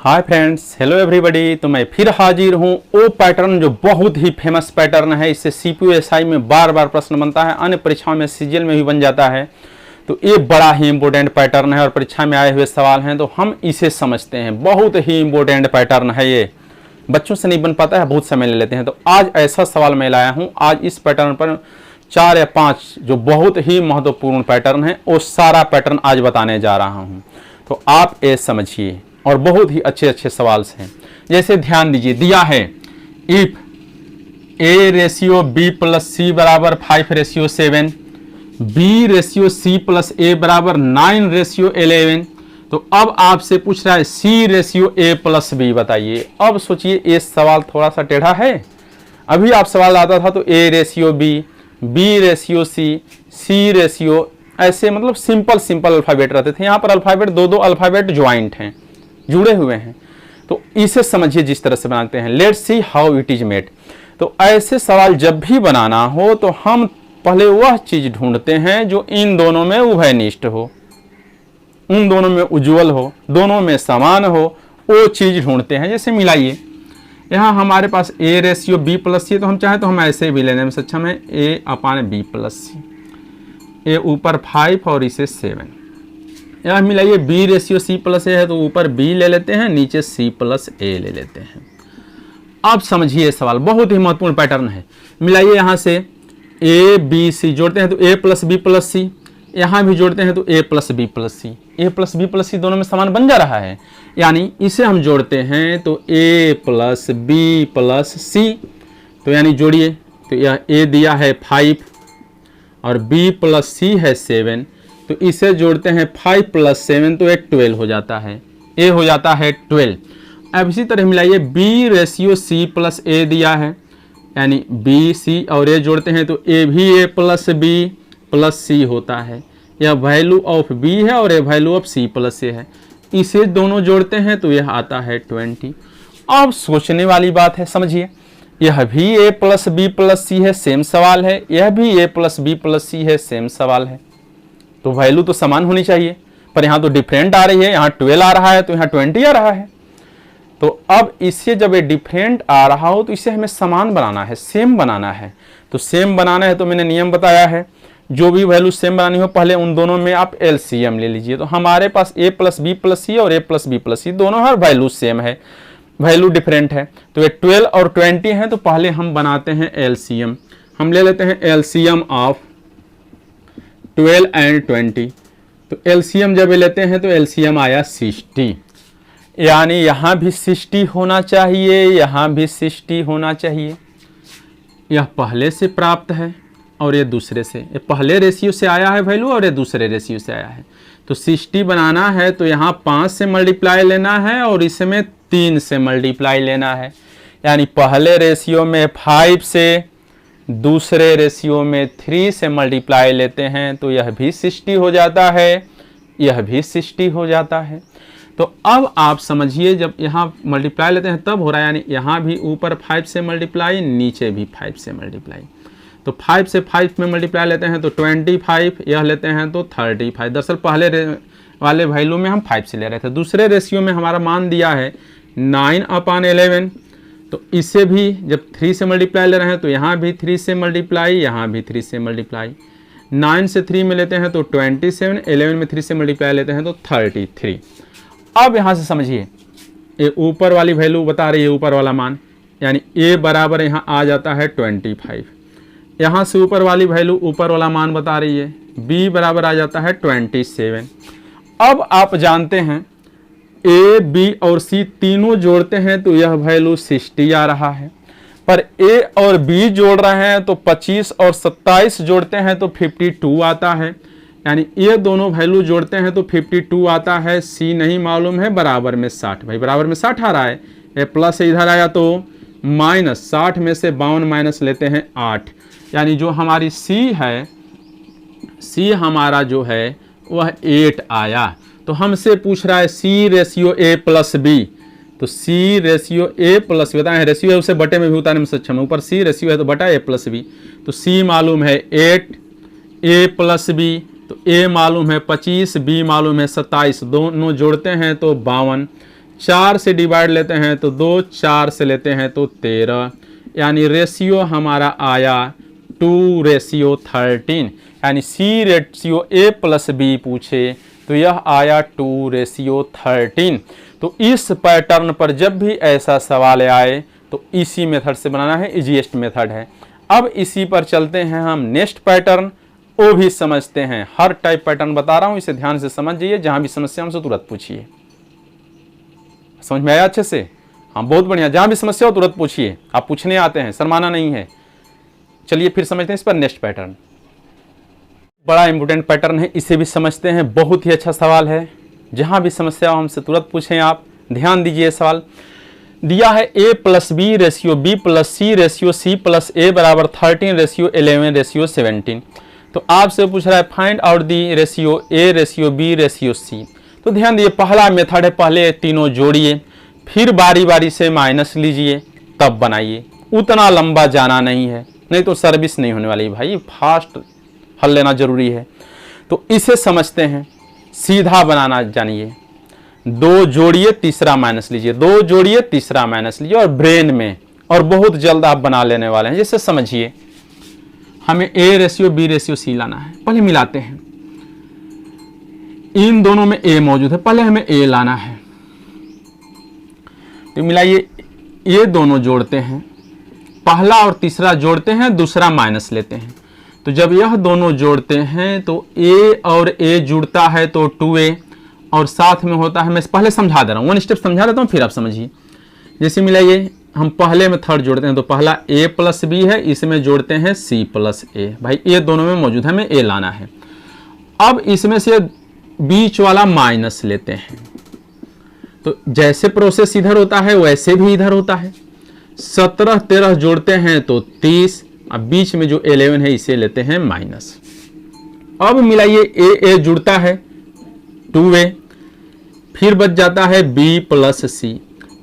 Hi friends, hello everybody. तो मैं फिर हाजिर हूँ। वो पैटर्न जो बहुत ही फेमस पैटर्न है, इससे सीपीयू एसआई में बार बार प्रश्न बनता है, अन्य परीक्षाओं में सीजीएल में भी बन जाता है। तो ये बड़ा ही इंपॉर्टेंट पैटर्न है और परीक्षा में आए हुए सवाल हैं तो हम इसे समझते हैं। बहुत ही इंपॉर्टेंट पैटर्न है ये, बच्चों से नहीं बन पाता है, बहुत समय ले लेते हैं। तो आज ऐसा सवाल मैं लाया हूँ। आज इस पैटर्न पर 4 या 5 जो बहुत ही महत्वपूर्ण पैटर्न है, वो सारा पैटर्न आज बताने जा रहा हूँ। तो आप ये समझिए, और बहुत ही अच्छे अच्छे सवाल हैं। जैसे ध्यान दीजिए, दिया है if A ratio B plus C बराबर 5 ratio 7, B ratio C plus A बराबर 9 रेशियो 11। तो अब आपसे पूछ रहा है C ratio A plus B बताइए। अब सोचिए, ये सवाल थोड़ा सा टेढ़ा है। अभी आप सवाल आता था तो A ratio B, B ratio C, C ratio, ऐसे मतलब सिंपल अल्फाबेट रहते थे। यहाँ पर अल्फाबेट दो अल्फाबेट ज्वाइंट हैं, जुड़े हुए हैं। तो इसे समझिए जिस तरह से बनाते हैं। Let's see how it is made. तो ऐसे सवाल जब भी बनाना हो तो हम पहले वह चीज ढूंढते हैं जो इन दोनों में उभयनिष्ठ हो, उन दोनों में उज्ज्वल हो, दोनों में समान हो, वो चीज ढूंढते हैं। जैसे मिलाइए, यहाँ हमारे पास A ratio B plus C, तो हम चाहें तो हम ऐसे भी लेने में सक्षम है, A upon B plus C। ए ऊपर 5 और इसे 7। यह मिलाइए, B ratio C plus A है तो ऊपर B ले लेते हैं, नीचे C प्लस A ले लेते हैं। अब समझिए सवाल, बहुत ही महत्वपूर्ण पैटर्न है। मिलाइए, यहाँ से A B C जोड़ते हैं तो A plus B plus C, यहाँ भी जोड़ते हैं तो A plus B plus C। A plus B plus C दोनों में समान बन जा रहा है, यानी इसे हम जोड़ते हैं तो A plus B plus C। तो यानी जोड़िए, तो यह A दिया है 5 और B प्लस C है 7, तो इसे जोड़ते हैं 5 प्लस 7 तो एक 12 हो जाता है, A हो जाता है 12। अब इसी तरह मिलाइए, B ratio C plus A दिया है, यानी B C और A जोड़ते हैं तो A भी A plus B plus C होता है। यह वैल्यू ऑफ B है और यह value of C plus A है। इसे दोनों जोड़ते हैं तो यह आता है 20। अब सोचने वाली बात है, समझिए, यह भी A plus B plus C है, सेम सवाल है। यह भी A plus B plus C है, सेम सवाल है। तो वैल्यू तो समान होनी चाहिए, पर यहाँ तो डिफरेंट आ रही है। यहाँ 12 आ रहा है तो यहाँ 20 आ रहा है। तो अब इससे जब ये डिफरेंट आ रहा हो तो इसे हमें समान बनाना है, सेम बनाना है। तो सेम बनाना है तो मैंने नियम बताया है, जो भी वैल्यू सेम बनानी हो पहले उन दोनों में आप एलसीएम ले लीजिए। तो हमारे पास A plus B plus C और A plus B plus C दोनों हर वैल्यू सेम है, वैल्यू डिफरेंट है। तो ये 12 और 20 है, तो पहले हम बनाते हैं एलसीएम। हम ले लेते हैं एलसीएम ऑफ 12 एंड 20। तो एलसीएम जब लेते हैं तो एलसीएम आया 60, यानी यहाँ भी 60 होना चाहिए, यहाँ भी 60 होना चाहिए। यह पहले से प्राप्त है और ये दूसरे से, ये पहले रेशियो से आया है वैल्यू और ये दूसरे रेशियो से आया है। तो 60 बनाना है तो यहाँ 5 से मल्टीप्लाई लेना है और इसमें 3 से मल्टीप्लाई लेना है। यानी पहले रेशियो में 5 से, दूसरे रेशियो में 3 से मल्टीप्लाई लेते हैं तो यह भी 60 हो जाता है, यह भी 60 हो जाता है। तो अब आप समझिए, जब यहाँ मल्टीप्लाई लेते हैं तब हो रहा है, यानी यहाँ भी ऊपर 5 से मल्टीप्लाई, नीचे भी 5 से मल्टीप्लाई। तो 5 से 5 में मल्टीप्लाई लेते हैं तो 25, यह लेते हैं तो 35। दरअसल पहले वाले वैल्यू में हम 5 से ले रहे थे, दूसरे रेशियो में हमारा मान दिया है 9/11। तो इसे भी जब 3 से मल्टीप्लाई ले रहे हैं तो यहाँ भी 3 से मल्टीप्लाई, यहाँ भी 3 से मल्टीप्लाई। 9 से 3 में लेते हैं तो 27, 11 में 3 से मल्टीप्लाई लेते हैं तो 33। अब यहाँ से समझिए, ये ऊपर वाली वैल्यू बता रही है ऊपर वाला मान, यानी A बराबर यहाँ आ जाता है 25। यहाँ से ऊपर वाली वैल्यू ऊपर वाला मान बता रही है, B बराबर आ जाता है 27। अब आप जानते हैं A, B और C तीनों जोड़ते हैं तो यह वैल्यू 60 आ रहा है, पर A और B जोड़ रहे हैं तो 25 और 27 जोड़ते हैं तो 52 आता है। यानी ये दोनों वैल्यू जोड़ते हैं तो 52 आता है। C नहीं मालूम है, बराबर में 60। भाई बराबर में 60 आ रहा है, ये प्लस इधर आया तो माइनस, 60 में से 52 माइनस लेते हैं 8। यानी जो हमारी C है, C हमारा जो है वह 8 आया। तो हमसे पूछ रहा है C ratio A plus B, तो C ratio A plus B बताएं, रेशियो है उसे बटे में भी उतारने में सक्षम है। ऊपर C रेशियो है तो बटा A प्लस B, तो C मालूम है 8, A प्लस B, तो A मालूम है 25, B मालूम है 27, दोनों जोड़ते हैं तो 52। 4 से डिवाइड लेते हैं तो 2, 4 से लेते हैं तो 13, यानी रेशियो हमारा आया 2:13, यानी सी रेशियो ए प्लस बी पूछे तो यह आया 2:13। तो इस पैटर्न पर जब भी ऐसा सवाल आए तो इसी मेथड से बनाना है, इजीएस्ट मेथड है। अब इसी पर चलते हैं हम नेक्स्ट पैटर्न, वो भी समझते हैं। हर टाइप पैटर्न बता रहा हूं, इसे ध्यान से समझिए, जहां भी समस्या हमसे तुरंत पूछिए। समझ में आया अच्छे से? हाँ बहुत बढ़िया, जहां भी समस्या हो तुरंत पूछिए, आप पूछने आते हैं, शर्माना नहीं है। चलिए फिर समझते हैं इस पर नेक्स्ट पैटर्न। बड़ा इंपॉर्टेंट पैटर्न है, इसे भी समझते हैं। बहुत ही अच्छा सवाल है, जहां भी समस्या हो हमसे तुरंत पूछें आप। ध्यान दीजिए, सवाल दिया है a plus b ratio b plus c ratio c plus a बराबर 13:11:17। तो आपसे पूछ रहा है find out the ratio a ratio b ratio c। तो ध्यान दीजिए, पहला मेथड है, पहले तीनों जोड़िए, फिर बारी बारी से माइनस लीजिए, तब बनाइए। उतना लंबा जाना नहीं है, नहीं तो सर्विस नहीं होने वाली भाई, फास्ट हल लेना जरूरी है। तो इसे समझते हैं, सीधा बनाना जानिए। 2 जोड़िए, तीसरा माइनस लीजिए, 2 जोड़िए, तीसरा माइनस लीजिए, और ब्रेन में, और बहुत जल्द आप बना लेने वाले हैं। जैसे समझिए, हमें a ratio b ratio c लाना है। पहले मिलाते हैं, इन दोनों में a मौजूद है, पहले हमें a लाना है। तो मिलाइए, ये दोनों जोड़ते हैं, पहला और तीसरा जोड़ते हैं, दूसरा माइनस लेते हैं। तो जब यह दोनों जोड़ते हैं तो a और a जुड़ता है तो 2a, और साथ में होता है, मैं पहले समझा दे रहा हूँ, 1 स्टेप समझा देता हूँ, फिर आप समझिए। जैसे मिलाइए, हम पहले में थर्ड जोड़ते हैं, तो पहला a प्लस बी है, इसमें जोड़ते हैं c प्लस a। भाई ये दोनों में मौजूद है, हमें a लाना है। अब इसमें से बीच वाला माइनस लेते हैं। तो जैसे प्रोसेस इधर होता है वैसे भी इधर होता है। 17 13 जोड़ते हैं तो 30, अब बीच में जो 11 है इसे लेते हैं माइनस। अब मिलाइए, a जुड़ता है 2a, फिर बच जाता है b प्लस सी।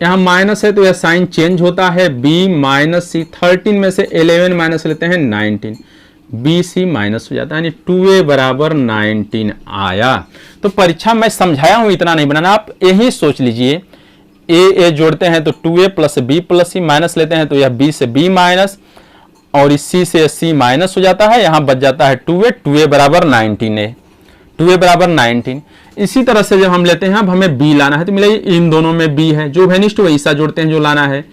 यहाँ माइनस है तो यह साइन चेंज होता है, b माइनस सी। 13 में से 11 माइनस लेते हैं 19, बी सी माइनस हो जाता है, यानी 2a बराबर 19 आया। तो परीक्षा में समझाया हूं, इतना नहीं बनाना, आप यही सोच लीजिए। a जोड़ते हैं तो 2a प्लस b प्लस सी, माइनस लेते हैं तो यह b से b माइनस, और इस c से c माइनस हो जाता है, यहाँ बच जाता है 2a बराबर 19 है, 2a बराबर 19। इसी तरह से जब हम लेते हैं, अब हमें b लाना है, तो मिलाइए, इन दोनों में b है, जो वेनिस्ट वही सा जोड़ते हैं जो लाना है।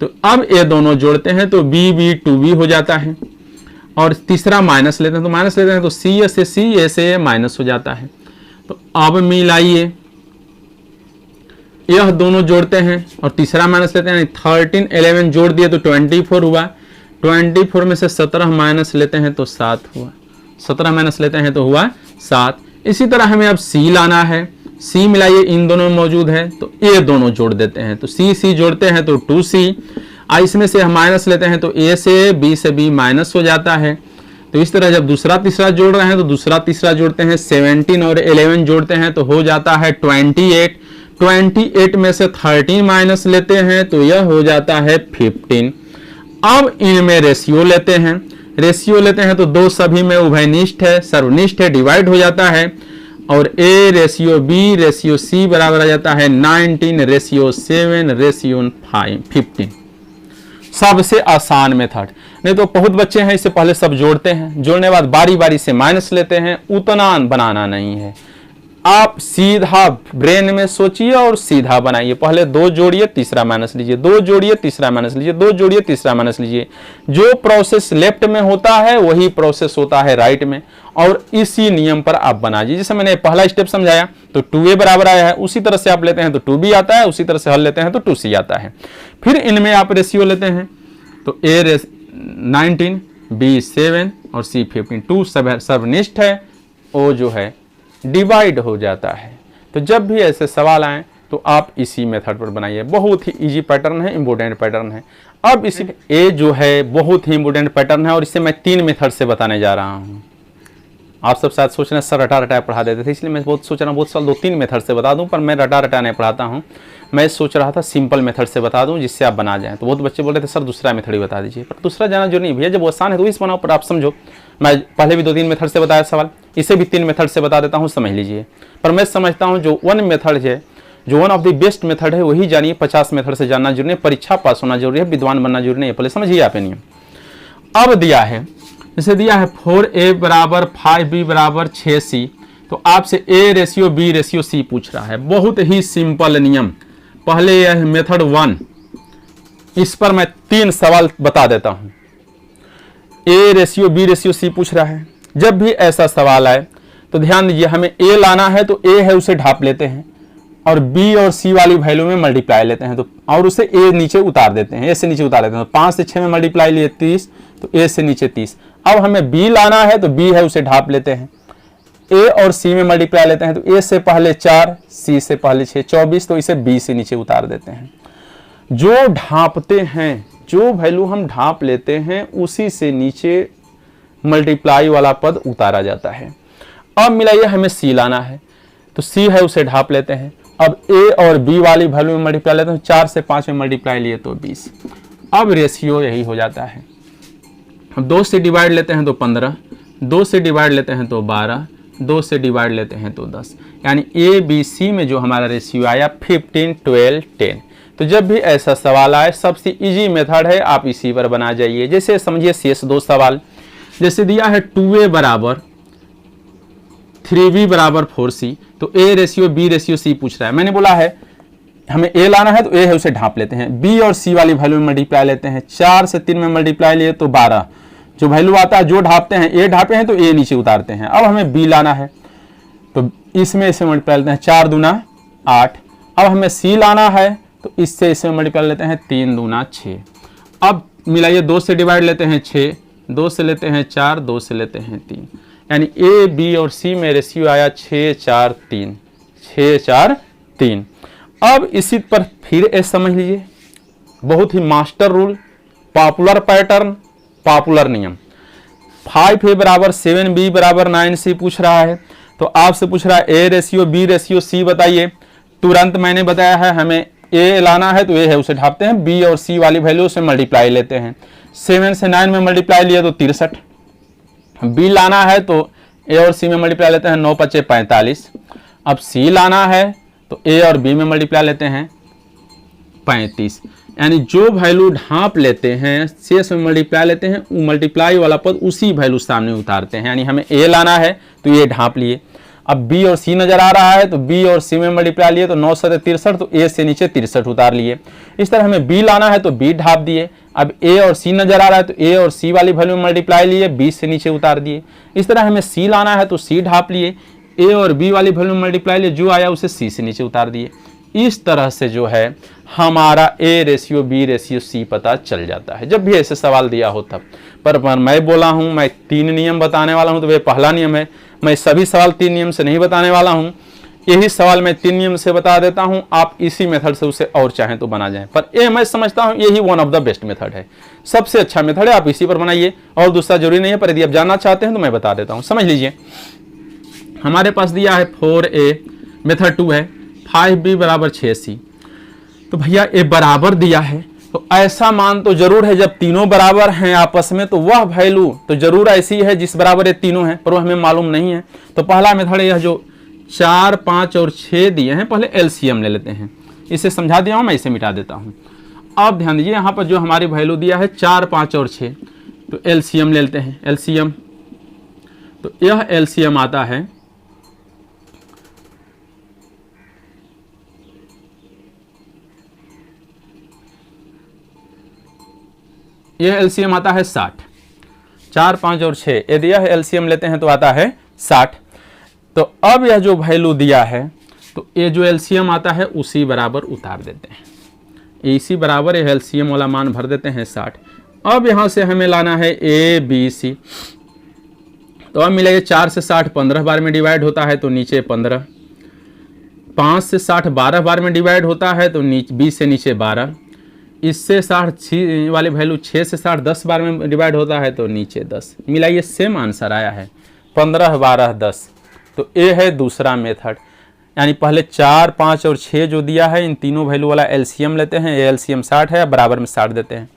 तो अब ये दोनों जोड़ते हैं तो b 2b हो जाता है, और तीसरा माइनस लेते हैं, तो माइनस लेते हैं तो c से c, a से a माइनस हो जाता है। तो अब मिलाइए, यह दोनों जोड़ते हैं और तीसरा माइनस लेते हैं, 13 11 जोड़ दिए तो 24 हुआ, 24 में से 17 माइनस लेते हैं तो 7 हुआ, 17 माइनस लेते हैं तो हुआ 7। इसी तरह हमें अब c लाना है। c मिलाइए, इन दोनों में मौजूद है तो a दोनों जोड़ देते हैं, तो c जोड़ते हैं तो 2c, इसमें से हम माइनस लेते हैं तो a से b से b माइनस हो जाता है। तो इस तरह जब दूसरा तीसरा जोड़ रहे हैं तो दूसरा तीसरा जोड़ते हैं, 17 और 11 जोड़ते हैं तो हो जाता है 28, 28 में से 13 माइनस लेते हैं तो यह हो जाता है 15। अब इनमें रेशियो लेते हैं, रेशियो लेते हैं तो 2 सभी में उभयनिष्ठ है, सर्वनिष्ठ है, डिवाइड हो जाता है, और a ratio b ratio c बराबर आ जाता है 19 रेशियो 7 रेशियो 15। सबसे आसान मेथड, नहीं तो बहुत बच्चे हैं इससे पहले सब जोड़ते हैं, जोड़ने के बाद बारी बारी से माइनस लेते हैं, उतना बनाना नहीं है। आप सीधा ब्रेन में सोचिए और सीधा बनाइए। पहले 2 जोड़िए, तीसरा माइनस लीजिए, 2 जोड़िए, तीसरा माइनस लीजिए, 2 जोड़िए, तीसरा माइनस लीजिए। जो प्रोसेस लेफ्ट में होता है वही प्रोसेस होता है राइट में, और इसी नियम पर आप बनाइए। जैसे मैंने पहला स्टेप समझाया तो 2a बराबर आया है, उसी तरह से आप लेते हैं तो 2b आता है, उसी तरह से हल लेते हैं तो 2c आता है। फिर इनमें आप रेशियो लेते हैं तो a 19, b 7 और c 15, 2 सर्वनिष्ठ है, o जो है डिवाइड हो जाता है। तो जब भी ऐसे सवाल आए तो आप इसी मेथड पर बनाइए। बहुत ही इजी पैटर्न है, इंपॉर्टेंट पैटर्न है। अब इसी ए जो है बहुत ही इंपॉर्टेंट पैटर्न है, और इसे मैं 3 मेथड से बताने जा रहा हूँ। आप सब शायद सोच रहे हैं सर रटा रटा पढ़ा देते थे, इसलिए मैं बहुत सोच रहा हूँ बहुत साल 2-3 मेथड से बता दूं, पर मैं रटा रटा नहीं पढ़ाता हूँ। मैं सोच रहा था सिंपल मेथड से बता दूं जिससे आप बना जाएं। तो बहुत बच्चे बोल रहे थे सर दूसरा मेथड ही बता दीजिए, पर दूसरा जाना जो नहीं भैया, जब वो आसान है तो इस बनाओ, पर आप समझो। मैं पहले भी 2-3 मेथड से बताया सवाल, इसे भी 3 मेथड से बता देता हूँ, समझ लीजिए। पर मैं समझता हूँ जो 1 मेथड है जो one of the best method है वही जानिए, 50 मेथड से जानना जरूरी है, परीक्षा पास होना जरूरी है, विद्वान बनना जरूरी नहीं है, पहले समझिए आप नियम। अब दिया है, जैसे दिया है 4a बराबर 5b बराबर 6c, तो आपसे a ratio b ratio c पूछ रहा है। बहुत ही सिंपल नियम, पहले यह मेथड 1, इस पर मैं 3 सवाल बता देता हूं। a ratio b ratio c पूछ रहा है, जब भी ऐसा सवाल आए तो ध्यान दीजिए, हमें a लाना है तो a है उसे ढाप लेते हैं और b और c वाली वैल्यू में मल्टीप्लाई लेते हैं, तो और उसे a नीचे उतार देते हैं, a से नीचे उतार देते हैं। तो 5 से 6 में मल्टीप्लाई लिए 30, तो a से नीचे 30। अब हमें b लाना है तो b है उसे ढाप लेते हैं, a और c में मल्टीप्लाई लेते हैं, तो a से पहले 4, c से पहले 6, 24, तो इसे b से नीचे उतार देते हैं। जो ढांपते हैं, जो वैल्यू हम ढांप लेते हैं उसी से नीचे मल्टीप्लाई वाला पद उतारा जाता है। अब मिलाइए, हमें c लाना है तो c है उसे ढाप लेते हैं। अब a और b वाली वैल्यू में मल्टीप्लाई लेते हैं, 4 से 5 में मल्टीप्लाई लिए तो 20। अब रेशियो यही हो जाता है, 2 से डिवाइड लेते हैं तो 15, 2 से डिवाइड लेते हैं तो 12, 2 से डिवाइड लेते हैं तो 10, यानी a b c में जो हमारा रेशियो आया 15, 12, 10। तो जब भी ऐसा सवाल आए, सबसे इजी मेथड है, आप इसी पर बना जाइए। जैसे समझिए शेष 2 सवाल, जैसे दिया है 2a बराबर 3b बराबर 4c, तो a ratio b ratio c पूछ रहा है। मैंने बोला है हमें a लाना है तो a है उसे ढांप लेते हैं, b और c वाली वैल्यू में मल्टीप्लाई लेते हैं, 4 से 3 में मल्टीप्लाई लिए तो 12, जो वैल्यू आता है जो ढापते हैं, a ढापे हैं तो a नीचे उतारते हैं। अब हमें b लाना है तो इसमें इसे मल्टीप्लाई लेते हैं, 4 दूना 8। अब हमें c लाना है तो इससे इसे मल्टीप्लाई लेते हैं, 3 दूना 6। अब मिलाइए, 2 से डिवाइड लेते हैं 6, 2 से लेते हैं 4, 2 से लेते हैं 3, यानी a b और c में रेशियो आया 6, 4, 3, 6, 4, 3। अब इसी पर फिर ए समझ लीजिए, बहुत ही master rule, popular pattern, popular नियम। 5a बराबर 7b बराबर 9c पूछ रहा है, तो आपसे पूछ रहा है a ratio b ratio c बताइए। तुरंत मैंने बताया है, हमें a लाना है तो a है उसे ढापते हैं, b और c वाली वैल्यू से मल्टीप्लाई लेते हैं, 7 से 9 में मल्टीप्लाई लिया तो 63, b लाना है तो a और c में मल्टीप्लाई लेते हैं, 9 × 5 = 45। अब c लाना है तो a और b में मल्टीप्लाई लेते हैं 35, यानी जो वैल्यू ढांप लेते हैं शेष में मल्टीप्लाई लेते हैं, वो मल्टीप्लाई वाला पद उसी वैल्यू सामने उतारते हैं। यानी हमें a लाना है तो ये ढांप लिए, अब b और c नजर आ रहा है तो b और c में मल्टीप्लाई लिए तो 9 × 63, तो a से नीचे 63 उतार लिए। इस तरह हमें b लाना है तो b ढाप दिए, अब a और c नजर आ रहा है तो a और c वाली वैल्यू में मल्टीप्लाई लिए, b से नीचे उतार दिए। इस तरह हमें c लाना है तो c ढाप लिए, a और b वाली वैल्यू में मल्टीप्लाई लिए, जो आया उसे c से नीचे उतार दिए। इस तरह से जो है हमारा a ratio b ratio c पता चल जाता है, जब भी ऐसे सवाल दिया हो तब। पर मैं बोला हूं, मैं 3 नियम बताने वाला हूं, तो वह पहला नियम है। मैं सभी सवाल 3 नियम से नहीं बताने वाला हूं, यही सवाल मैं 3 नियम से बता देता हूं, आप इसी मेथड से उसे और चाहें तो बना जाएं। पर ये मैं समझता हूं यही one of the best method है, सबसे अच्छा मेथड है, आप इसी पर बनाइए, और दूसरा जरूरी नहीं है। पर यदि आप जानना चाहते हैं तो मैं बता देता हूं। समझ लीजिए, हमारे पास दिया है 4a, मेथड 2 है 5b बराबर 6c, तो भैया ए बराबर दिया है, तो ऐसा मान तो जरूर है जब तीनों बराबर हैं आपस में, तो वह वैल्यू तो जरूर ऐसी है जिस बराबर ये तीनों हैं, पर वो हमें मालूम नहीं है। तो पहला मेथड यह जो 4, 5 और 6 दिए हैं, पहले एलसीएम ले लेते हैं। इसे समझा दिया हूं, मैं इसे मिटा देता हूं। अब ध्यान दीजिए, यहाँ पर जो हमारी वैल्यू दिया है 4, 5 और 6, तो एलसीएम ले लेते हैं। एलसीएम, तो यह एलसीएम आता है यह एलसीएम आता है 60। 4, 5 और 6, यदि यह एलसीएम लेते हैं तो आता है 60। तो अब यह जो वैल्यू दिया है, तो ये जो एलसीएम आता है उसी बराबर उतार देते हैं, इसी बराबर ये एलसीएम वाला मान भर देते हैं 60। अब यहां से हमें लाना है ए बी सी, तो अब मिलेगा 4 से 60 15 बार में डिवाइड होता है तो नीचे 15, 5 से 60 12 बार में डिवाइड होता है तो 20 से नीचे 12, इससे 60 वाली वैल्यू 6 से 60 10 बार में डिवाइड होता है तो नीचे 10। मिलाइए, सेम आंसर आया है 15, 12, 10। तो ये है दूसरा मेथड, यानी पहले 4, 5 और 6 जो दिया है, इन तीनों वैल्यू वाला एलसीएम लेते हैं, ये एलसीएम 60 है, बराबर में 60 देते हैं।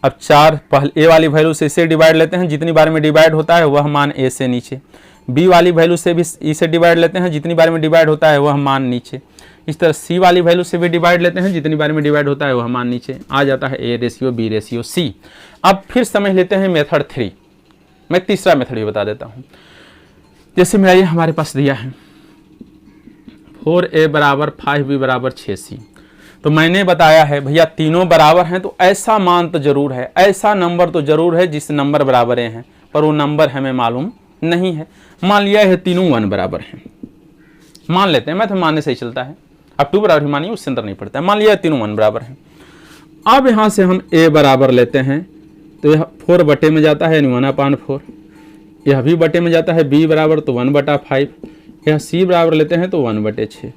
अब 4 पहले ए वाली वैल्यू से इसे डिवाइड लेते हैं, जितनी बार में डिवाइड होता है वह मान ए से नीचे, बी वाली वैल्यू से भी इसे डिवाइड लेते हैं, जितनी बार में डिवाइड होता है वह मान नीचे, इस तरह सी वाली वैल्यू से भी डिवाइड लेते हैं, जितनी बार में डिवाइड होता है वह मान नीचे आ जाता है, A/B/C। अब फिर समझ लेते हैं मेथड 3। मैं तीसरा मेथड भी बता देता हूँ। जैसे मेरा ये हमारे पास दिया है 4A = 5B = 6C। तो मैंने बताया है भैया तीनों बराबर हैं तो ऐसा मान तो जरूर है, ऐसा नंबर तो जरूर है जिस नंबर बराबर हैं, पर वो नंबर हमें मालूम नहीं है। मान लिया है तीनों 1 बराबर हैं, मान लेते हैं, मैं तो मानने से ही चलता है, अब 2 बराबर ही मानिए, उससे अंदर नहीं पड़ता है। मान लिया तीनों 1 बराबर हैं। अब यहाँ से हम A बराबर लेते हैं तो यह 4 बटे में जाता है, यानी 1/4। यह भी बटे में जाता है, B बराबर तो 1/5। यह C बराबर लेते हैं तो 1/6।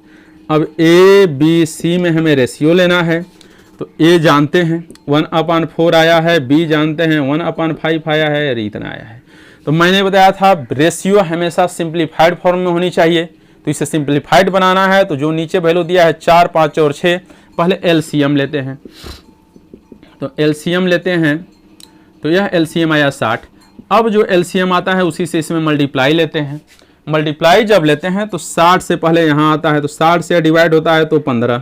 अब A/B/C में हमें रेशियो लेना है, तो A जानते हैं 1/4 आया है, B जानते हैं 1/5 आया है, और इतना आया है। तो मैंने बताया था रेशियो हमेशा सिंप्लीफाइड फॉर्म में होनी चाहिए, तो इसे सिंप्लीफाइड बनाना है तो जो नीचे वैल्यू दिया है 4, 5 और 6, पहले एलसीएम लेते हैं। तो एलसीएम लेते हैं तो यह एलसीएम आया 60। अब जो एलसीएम आता है उसी से इसमें मल्टीप्लाई लेते हैं। मल्टीप्लाई जब लेते हैं तो 60 से पहले यहाँ आता है तो 60 से डिवाइड होता है तो 15,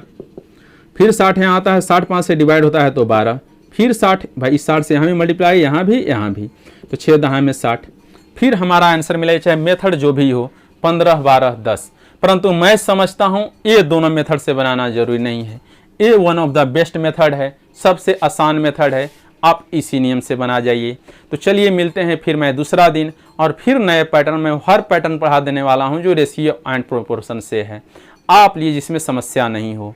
फिर 60 यहाँ आता है, 60 5 से डिवाइड होता है तो 12, फिर 60 भाई 60 से यहाँ भी मल्टीप्लाई, यहाँ भी, तो 6 10 में 60। फिर हमारा आंसर मिले, चाहे मेथड जो भी हो 15, 12, 10। परंतु मैं समझता हूँ ये दोनों मेथड से बनाना जरूरी नहीं है। ये one of the best method है, सबसे आसान मेथड है, आप इसी नियम से बना जाइए। तो चलिए मिलते हैं फिर मैं दूसरा दिन, और फिर नए पैटर्न में हर पैटर्न पढ़ा देने वाला हूँ जो रेशियो एंड प्रोपोर्शन से है, आप लिए जिसमें समस्या नहीं हो।